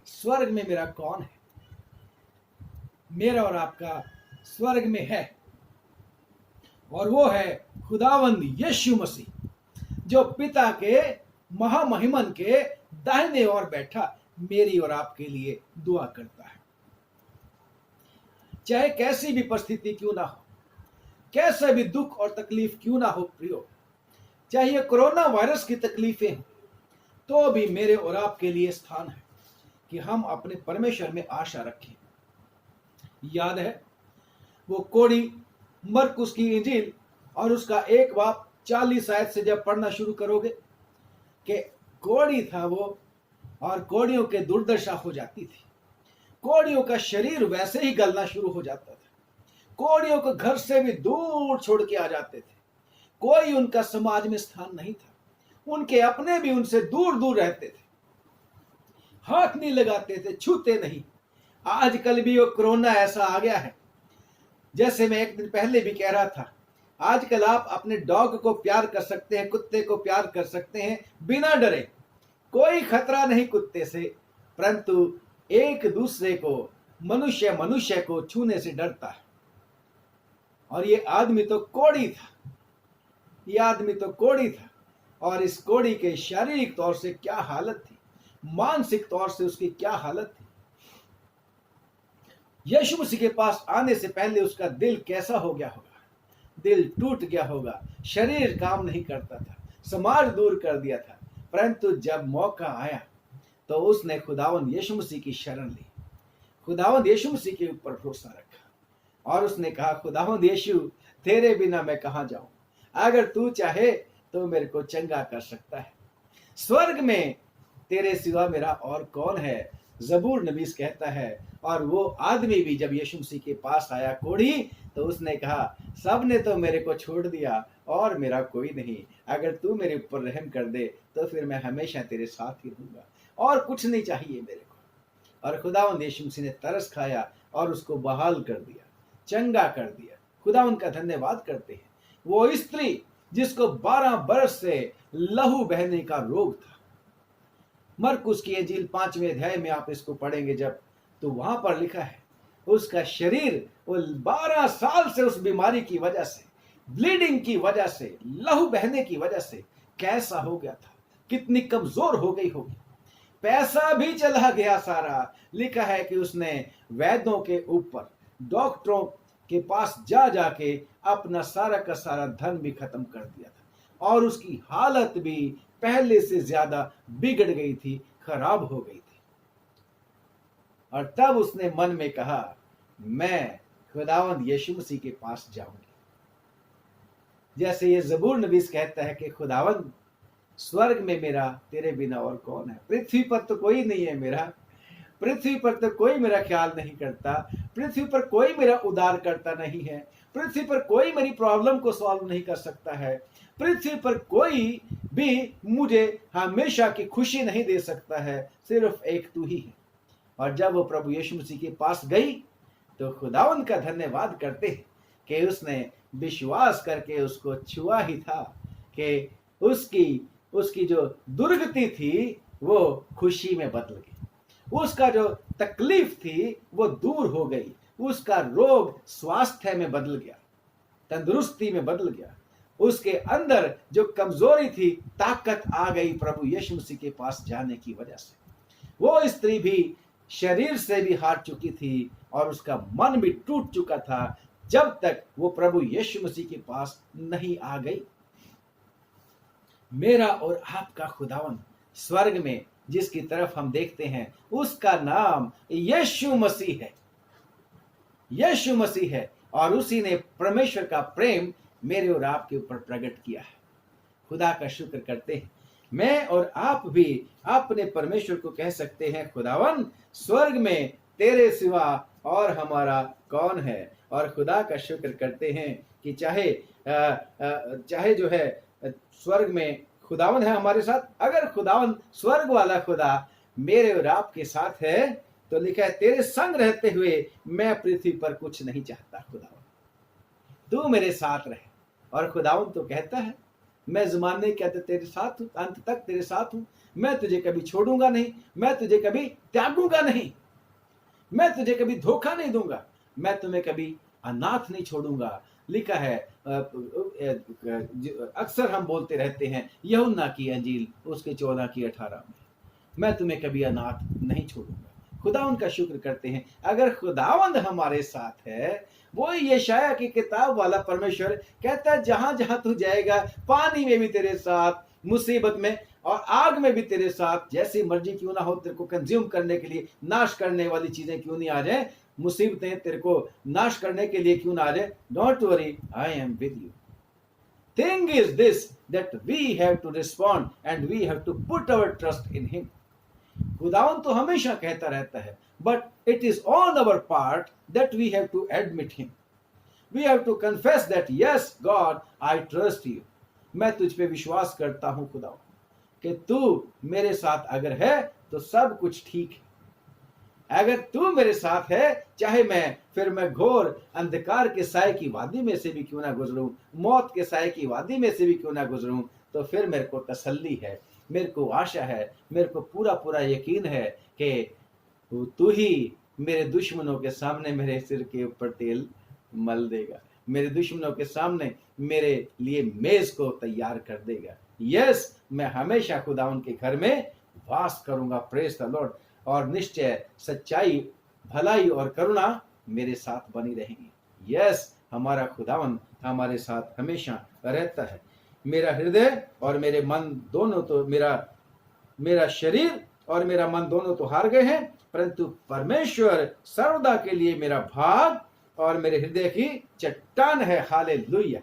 S1: स्वर्ग में मेरा कौन है? मेरा और आपका स्वर्ग में है, और वो है खुदावंद यीशु मसीह, जो पिता के महामहिमन के दाहिने ओर बैठा मेरी और आपके लिए दुआ करता है। चाहे कैसी भी परिस्थिति क्यों ना हो, कैसा भी दुख और तकलीफ क्यों ना हो प्रियो, चाहे ये कोरोना वायरस की तकलीफें हैं, तो भी मेरे और आपके लिए स्थान है कि हम अपने परमेश्वर में आशा रखें। याद है वो कोढ़ी मरकुस की इंजील और उसका 1 बाब 40 आयत से जब पढ़ना शुरू करोगे कि कोढ़ी था वो, और कोढ़ियों के दुर्दशा हो जाती थी, कोढ़ियों का शरीर वैसे ही गलना शुरू हो जाता था, कोढ़ियों को घर से भी दूर छोड़ के आ जाते थे, कोई उनका समाज में स्थान नहीं था, उनके अपने भी उनसे दूर दूर रहते थे, हाथ नहीं लगाते थे, छूते नहीं। आजकल भी वो कोरोना ऐसा आ गया है, जैसे मैं एक दिन पहले भी कह रहा था, आजकल आप अपने डॉग को प्यार कर सकते हैं, कुत्ते को प्यार कर सकते हैं बिना डरे, कोई खतरा नहीं कुत्ते से, परंतु एक दूसरे को, मनुष्य को छूने से डरता है। और ये आदमी तो कोढ़ी था, और इस कोढ़ी के शारीरिक तौर से क्या हालत थी, मानसिक तौर से उसकी क्या हालत थी। यीशु मसीह के पास आने से पहले उसका दिल कैसा हो गया होगा, दिल टूट गया होगा, शरीर काम नहीं करता था, समाज दूर कर दिया था, परंतु जब मौका आया तो उसने खुदावंद यीशु मसीह की शरण ली, खुदावंद यीशु मसीह के ऊपर भरोसा रखा, और उसने कहा खुदावंद यीशु, तेरे बिना मैं कहां जाऊं, अगर तू चाहे तो मेरे को चंगा कर सकता है, स्वर्ग में तेरे सिवा मेरा और कौन है ज़बूर नबीस कहता है, और वो आदमी भी जब यीशु मसीह के पास आया कोढ़ी, तो उसने कहा, सब ने तो मेरे को छोड़ दिया और मेरा कोई नहीं, अगर तू मेरे ऊपर रहम कर दे तो फिर मैं हमेशा तेरे साथ ही रहूँगा और कुछ नहीं चाहिए मेरे को। और खुदावंद यीशु मसीह ने तरस खाया और उसको बहाल कर दिया, चंगा कर दिया। खुदावंद का धन्यवाद करते हैं। वो स्त्री जिसको 12 बरस से लहू बहने का रोग था, मरकुस की इंजील 5वें अध्याय में आप इसको पढ़ेंगे जब, तो वहां पर लिखा है उसका शरीर वो 12 साल से उस बीमारी की वजह से, ब्लीडिंग की वजह से, लहू बहने की वजह से कैसा हो गया था, कितनी कमजोर हो गई होगी। पैसा भी चला गया सारा। लिखा है कि उसने वैद्यों के ऊपर, डॉक्टरों के पास जा जाके अपना सारा का सारा धन भी खत्म कर दिया था और उसकी हालत भी पहले से ज्यादा बिगड़ गई थी, खराब हो गई थी। और तब उसने मन में कहा, मैं खुदावंद यीशु मसीह के पास जाऊंगी। जैसे ये ज़बूर नबीस कहता है कि खुदावंद, स्वर्ग में मेरा तेरे बिना और कौन है, पृथ्वी पर तो कोई नहीं है मेरा, पृथ्वी पर तो कोई मेरा ख्याल नहीं करता, पृथ्वी पर कोई मेरा उद्धार करता नहीं है, पृथ्वी पर कोई मेरी प्रॉब्लम को सॉल्व नहीं कर सकता है, पृथ्वी पर कोई भी मुझे हमेशा की खुशी नहीं दे सकता है, सिर्फ एक तू ही है। और जब वो प्रभु यीशु मसीह के पास गई तो खुदावंद का धन्यवाद करते हैं कि उसने विश्वास करके उसको छुआ ही था कि उसकी जो दुर्गति थी वो खुशी में बदल गई, उसका जो तकलीफ थी वो दूर हो गई, उसका रोग स्वास्थ्य में बदल गया, तंदुरुस्ती में बदल गया, उसके अंदर जो कमजोरी थी ताकत आ गई प्रभु यीशु मसीह के पास जाने की वजह से। वो स्त्री भी शरीर से भी हार चुकी थी और उसका मन भी टूट चुका था जब तक वो प्रभु यीशु मसीह के पास नहीं आ गई। मेरा और आपका खुदावन स्वर्ग में जिसकी तरफ हम देखते हैं उसका नाम यीशु मसीह है, यीशु मसीह है, और उसी ने परमेश्वर का प्रेम मेरे और आपके ऊपर प्रकट किया है। खुदा का शुक्र करते हैं। मैं और आप भी अपने परमेश्वर को कह सकते हैं, खुदावन स्वर्ग में तेरे सिवा और हमारा कौन है। और खुदा का शुक्र करते हैं कि चाहे जो है स्वर्ग में खुदावन है हमारे साथ। अगर खुदावन स्वर्ग वाला खुदा मेरे और आपके साथ है तो लिखा है, तेरे संग रहते हुए मैं पृथ्वी पर कुछ नहीं चाहता, खुदावन तू मेरे साथ रहे। और खुदावन तो कहता है, मैं ज़माने के तेरे साथ हूं, अंत तक तेरे साथ हूं, मैं तुझे कभी छोड़ूंगा नहीं, मैं तुझे कभी त्यागूंगा नहीं, मैं तुझे कभी धोखा नहीं दूंगा, मैं तुम्हें कभी अनाथ नहीं छोड़ूंगा। लिखा है, अक्सर हम बोलते रहते हैं यूहन्ना की अंजील उसके 14 की 18 में, मैं तुम्हें कभी अनाथ नहीं छोड़ूंगा। खुदा उनका शुक्र करते हैं। अगर खुदावंद हमारे साथ है, वो यशाया की किताब वाला परमेश्वर कहता है, जहां जहां तू जाएगा, पानी में भी तेरे साथ, मुसीबत में और आग में भी तेरे साथ, जैसी मर्जी क्यों ना हो, तेरे को कंज्यूम करने के लिए, नाश करने वाली चीजें क्यों नहीं आ जाए, मुसीबतें तेरे को नाश करने के लिए क्यों ना आ जाए, don't worry, I am with you. Thing is this that we have to respond and we have to put our trust in him. खुदावन तो हमेशा कहता रहता है, but it is on our part that we have to admit him, we have to confess that yes God I trust you, मैं तुझ पे विश्वास करता हूं खुदावन कि तू मेरे साथ अगर है तो सब कुछ ठीक है। अगर तू मेरे साथ है, चाहे मैं घोर अंधकार के साए की वादी में से भी क्यों ना गुजरूं, मौत के साए की वादी में से भी क्यों ना गुजरूं, तो फिर मेरे को तसल्ली है, मेरे को आशा है, मेरे को पूरा पूरा यकीन है कि तू ही मेरे दुश्मनों के सामने मेरे सिर के ऊपर तेल मल देगा, मेरे दुश्मनों के सामने मेरे लिए मेज को तैयार कर देगा। यस, मैं हमेशा खुदावन के घर में वास करूंगा, प्रेज द लॉर्ड, और निश्चय सच्चाई, भलाई और करुणा मेरे साथ बनी रहेंगी। यस, हमारा खुदावन हमारे साथ हमेशा रहता है। मेरा हृदय और मेरे मन दोनों तो, मेरा शरीर और मेरा मन दोनों तो हार गए हैं, परंतु परमेश्वर सर्वदा के लिए मेरा भाग और मेरे हृदय की चट्टान है। हालेलुया।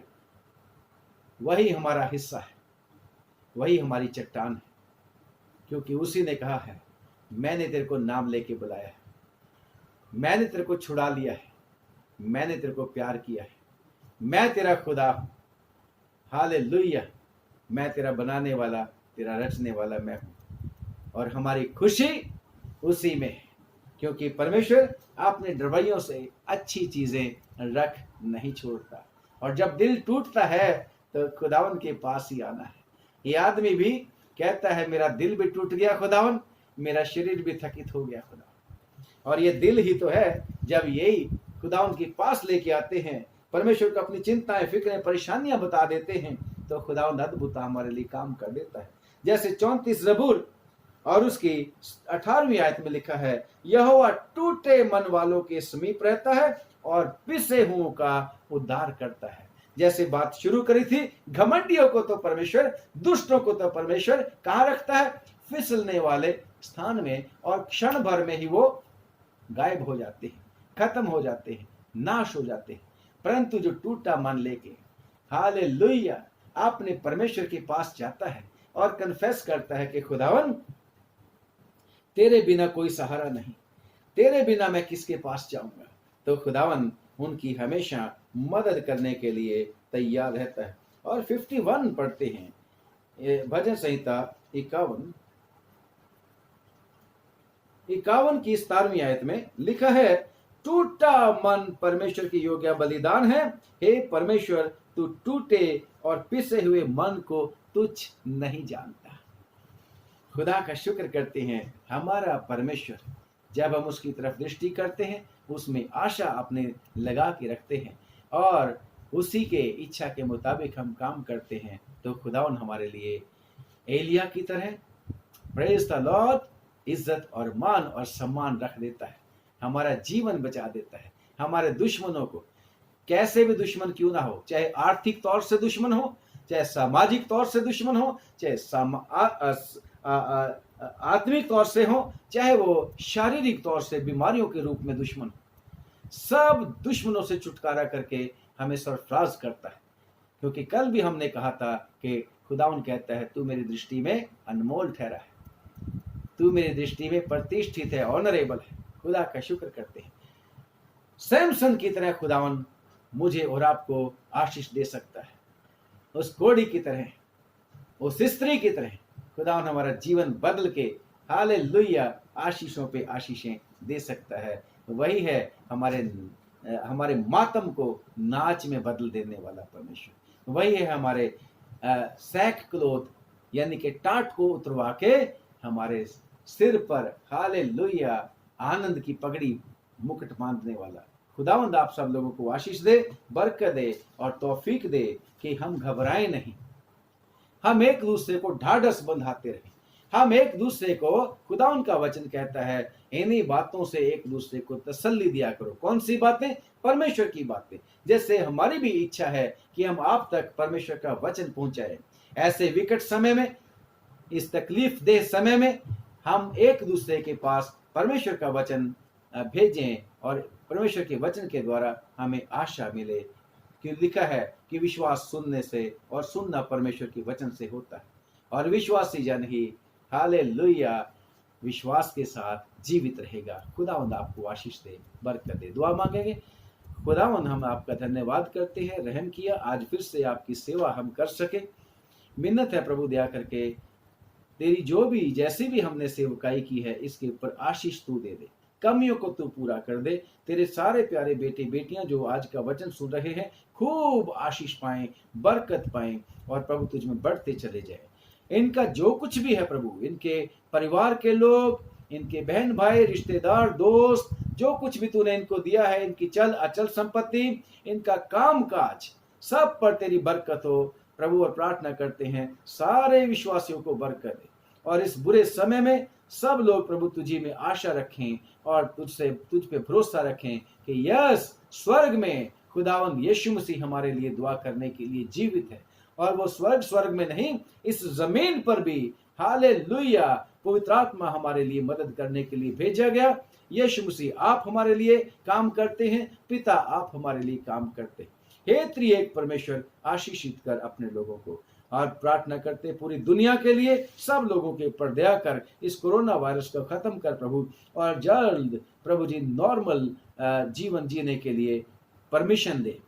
S1: वही हमारा हिस्सा है, वही हमारी चट्टान है, क्योंकि उसी ने कहा है, मैंने तेरे को नाम लेके बुलाया है, मैंने तेरे को छुड़ा लिया है, मैंने तेरे को प्यार किया है, मैं तेरा खुदा हूं। हालेलुया। मैं तेरा बनाने वाला, तेरा रचने वाला मैं हूं। और हमारी खुशी उसी में है, क्योंकि परमेश्वर अपने रवैयों से अच्छी चीजें रख नहीं छोड़ता। और जब दिल टूटता है तो खुदावन के पास ही आना है। ये आदमी भी कहता है मेरा दिल भी टूट गया खुदावन, मेरा शरीर भी थकित हो गया खुदावन। और ये दिल ही तो है, जब यही खुदावन के पास लेके आते हैं, परमेश्वर को अपनी चिंताएं, फिक्रें, परेशानियां बता देते हैं, तो खुदावन अद्भुत हमारे लिए काम कर देता है। जैसे 34 ज़बूर और उसकी 18वीं आयत में लिखा है, यहोवा टूटे मन वालों के समीप रहता है और पिसे हुओं का उद्धार करता है। जैसे बात शुरू करी थी, घमंडियों को तो परमेश्वर, दुष्टों को तो परमेश्वर कहाँ रखता है? फिसलने वाले स्थान में, और क्षण भर में ही वो गायब हो जाते हैं, खत्म हो जाते हैं, नाश हो जाते हैं। परंतु जो टूटा मन लेके हालेलुया अपने परमेश्वर के पास जाता है और कन्फेस करता है कि खुदावन तेरे बिना कोई सहारा नहीं, तेरे बिना मैं किसके पास जाऊंगा, तो खुदावन उनकी हमेशा मदद करने के लिए तैयार रहता है। और 51 पढ़ते हैं, भजन संहिता 51 की 17वीं आयत में लिखा है, टूटा मन परमेश्वर की योग्य बलिदान है, हे परमेश्वर तू टूटे और पिसे हुए मन को तुच्छ नहीं जानता। खुदा का शुक्र करते हैं, हमारा परमेश्वर, जब हम उसकी तरफ दृष्टि करते हैं, उसमें आशा अपने लगा के रखते हैं और उसी के इच्छा के मुताबिक हम काम करते हैं, तो खुदावन हमारे लिए एलिया की तरह प्रेज द लॉर्ड इज्जत और मान और सम्मान रख देता है, हमारा जीवन बचा देता है। हमारे दुश्मनों को, कैसे भी दुश्मन क्यों ना हो, चाहे आर्थिक तौर से दुश्मन हो, चाहे सामाजिक तौर से दुश्मन हो, चाहे आत्मिक तौर से हो, चाहे वो शारीरिक तौर से बीमारियों के रूप में दुश्मन हो, सब दुश्मनों से छुटकारा करके हमें सरफराज करता है। क्योंकि कल भी हमने कहा था कि खुदावन कहता है तू मेरी दृष्टि में अनमोल ठहरा है, तू मेरी दृष्टि में प्रतिष्ठित है, ऑनरेबल है। खुदा का शुक्र करते हैं। सैमसन की तरह खुदावन मुझे और आपको आशीष दे सकता है, उस घोड़ी की तरह, उस स्त्री की तरह खुदावन हमारा जीवन बदल के हालेलुया आशीषों पे आशीषें दे सकता है। वही है हमारे मातम को नाच में बदल देने वाला परमेश्वर। वही है हमारे सैक क्लोथ यानी कि टाट को उतरवा के हमारे सिर पर हालेलुया आनंद की पगड़ी मुकुट बांधने वाला। खुदावंद आप सब लोगों को आशीष दे, बरकत दे और तौफीक दे कि हम घबराएं नहीं, हम एक दूसरे को ढाढ़स बंधाते रहें, हम एक दूसरे को, खुदावन का वचन कहता है इन्हीं बातों से एक दूसरे को तसल्ली दिया करो। कौन सी बातें? परमेश्वर की बातें। जैसे हमारी भी इच्छा है कि हम आप तक परमेश्वर का वचन पहुंचाएं, ऐसे विकट समय में, इस तकलीफ देह समय में हम एक दूसरे के पास परमेश्वर का वचन भेजें और परमेश्वर के वचन के द्वारा हमें आशा मिले। कि लिखा है कि विश्वास सुनने से और सुनना परमेश्वर के वचन से होता है, और विश्वासी जन ही हालेलुया विश्वास के साथ जीवित रहेगा। खुदावंद आपको आशीष दे, बरकत दे। दुआ मांगेंगे। खुदावंद हम आपका धन्यवाद करते हैं, रहम किया आज फिर से आपकी सेवा हम कर सके। मिन्नत है प्रभु दया करके तेरी जो भी जैसी भी हमने सेवकाई की है इसके ऊपर आशीष तू दे दे, कमियों को तू पूरा कर दे। तेरे सारे प्यारे बेटे बेटियां जो आज का वचन सुन रहे हैं खूब आशीष पाएं, बरकत पाएं और प्रभु तुझ में बढ़ते चले जाए। इनका जो कुछ भी है प्रभु, इनके परिवार के लोग, इनके बहन भाई, रिश्तेदार, दोस्त, जो कुछ भी तूने इनको दिया है, इनकी चल अचल संपत्ति, इनका काम काज, सब पर तेरी बरकत हो प्रभु। और प्रार्थना करते हैं सारे विश्वासियों को बरकत दे और इस बुरे समय में सब लोग प्रभु तुझी में आशा रखें और तुझ पे भरोसा रखें कि यस स्वर्ग में खुदावंद यीशु मसीह हमारे लिए दुआ करने के लिए जीवित है, और वो स्वर्ग में नहीं, इस जमीन पर भी हालेलुया पवित्र आत्मा हमारे लिए मदद करने के लिए भेजा गया। यीशु मसीह आप हमारे लिए काम करते हैं, पिता आप हमारे लिए काम करते हैं। हे त्रिएक परमेश्वर आशीषित कर अपने लोगों को, और प्रार्थना करते पूरी दुनिया के लिए, सब लोगों के ऊपर दया कर, इस कोरोना वायरस को खत्म कर प्रभु, और जल्द प्रभु जी नॉर्मल जीवन जीने के लिए परमिशन दे।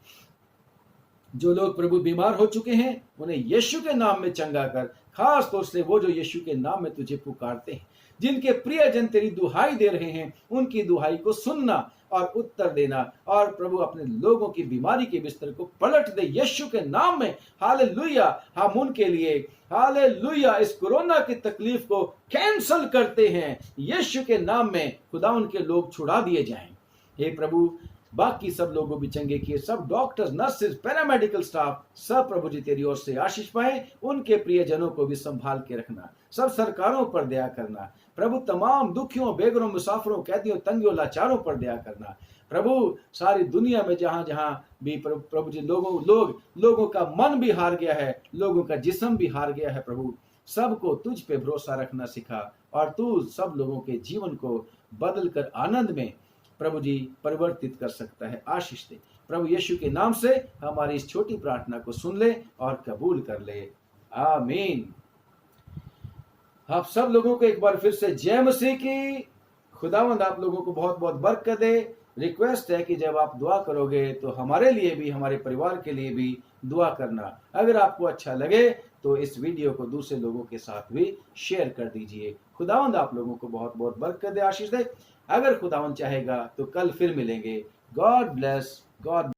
S1: जो लोग प्रभु बीमार हो चुके हैं उन्हें यीशु के नाम में चंगा कर, खास तौर से वो जो यीशु के नाम में तुझे पुकारते हैं, जिनके प्रियजन तेरी दुहाई दे रहे हैं, उनकी दुहाई को सुनना और उत्तर देना, और प्रभु अपने लोगों की बीमारी के बिस्तर को पलट दे यीशु के नाम में। हालेलुया। हम उनके लिए हालेलुया इस कोरोना की तकलीफ को कैंसल करते हैं यीशु के नाम में। खुदा उनके लोग छुड़ा दिए जाएं। हे प्रभु, बाकी सब लोगों भी चंगे किए, सब डॉक्टर्स, नर्सेज, पैरामेडिकल स्टाफ, सब प्रभु जी तेरी ओर से आशीष पाए। उनके प्रियजनों को भी संभाल के रखना, सब सरकारों पर दया करना प्रभु, तमाम दुखियों, बेघरों, मुसाफिरों, कैदियों, तंगियों, लाचारों पर दया करना प्रभु। सारी दुनिया में जहां जहां भी प्रभु जी लोगों का मन भी हार गया है, लोगों का जिस्म भी हार गया है प्रभु, सबको तुझ पे भरोसा रखना सिखा, और तू सब लोगों के जीवन को बदल कर आनंद में प्रभु जी परिवर्तित कर सकता है। आशीष दे प्रभु, यीशु के नाम से हमारी इस छोटी प्रार्थना को सुन ले और कबूल कर ले। आमीन। आप सब लोगों को एक बार फिर से जय मसीह की। खुदावंद आप लोगों को बहुत बहुत बरकत दे। रिक्वेस्ट है कि जब आप दुआ करोगे तो हमारे लिए भी, हमारे परिवार के लिए भी दुआ करना। अगर आपको अच्छा लगे तो इस वीडियो को दूसरे लोगों के साथ भी शेयर कर दीजिए। खुदावंद आप लोगों को बहुत बहुत बरकत दे, आशीष दे। अगर खुदावंद चाहेगा तो कल फिर मिलेंगे। God bless. गॉड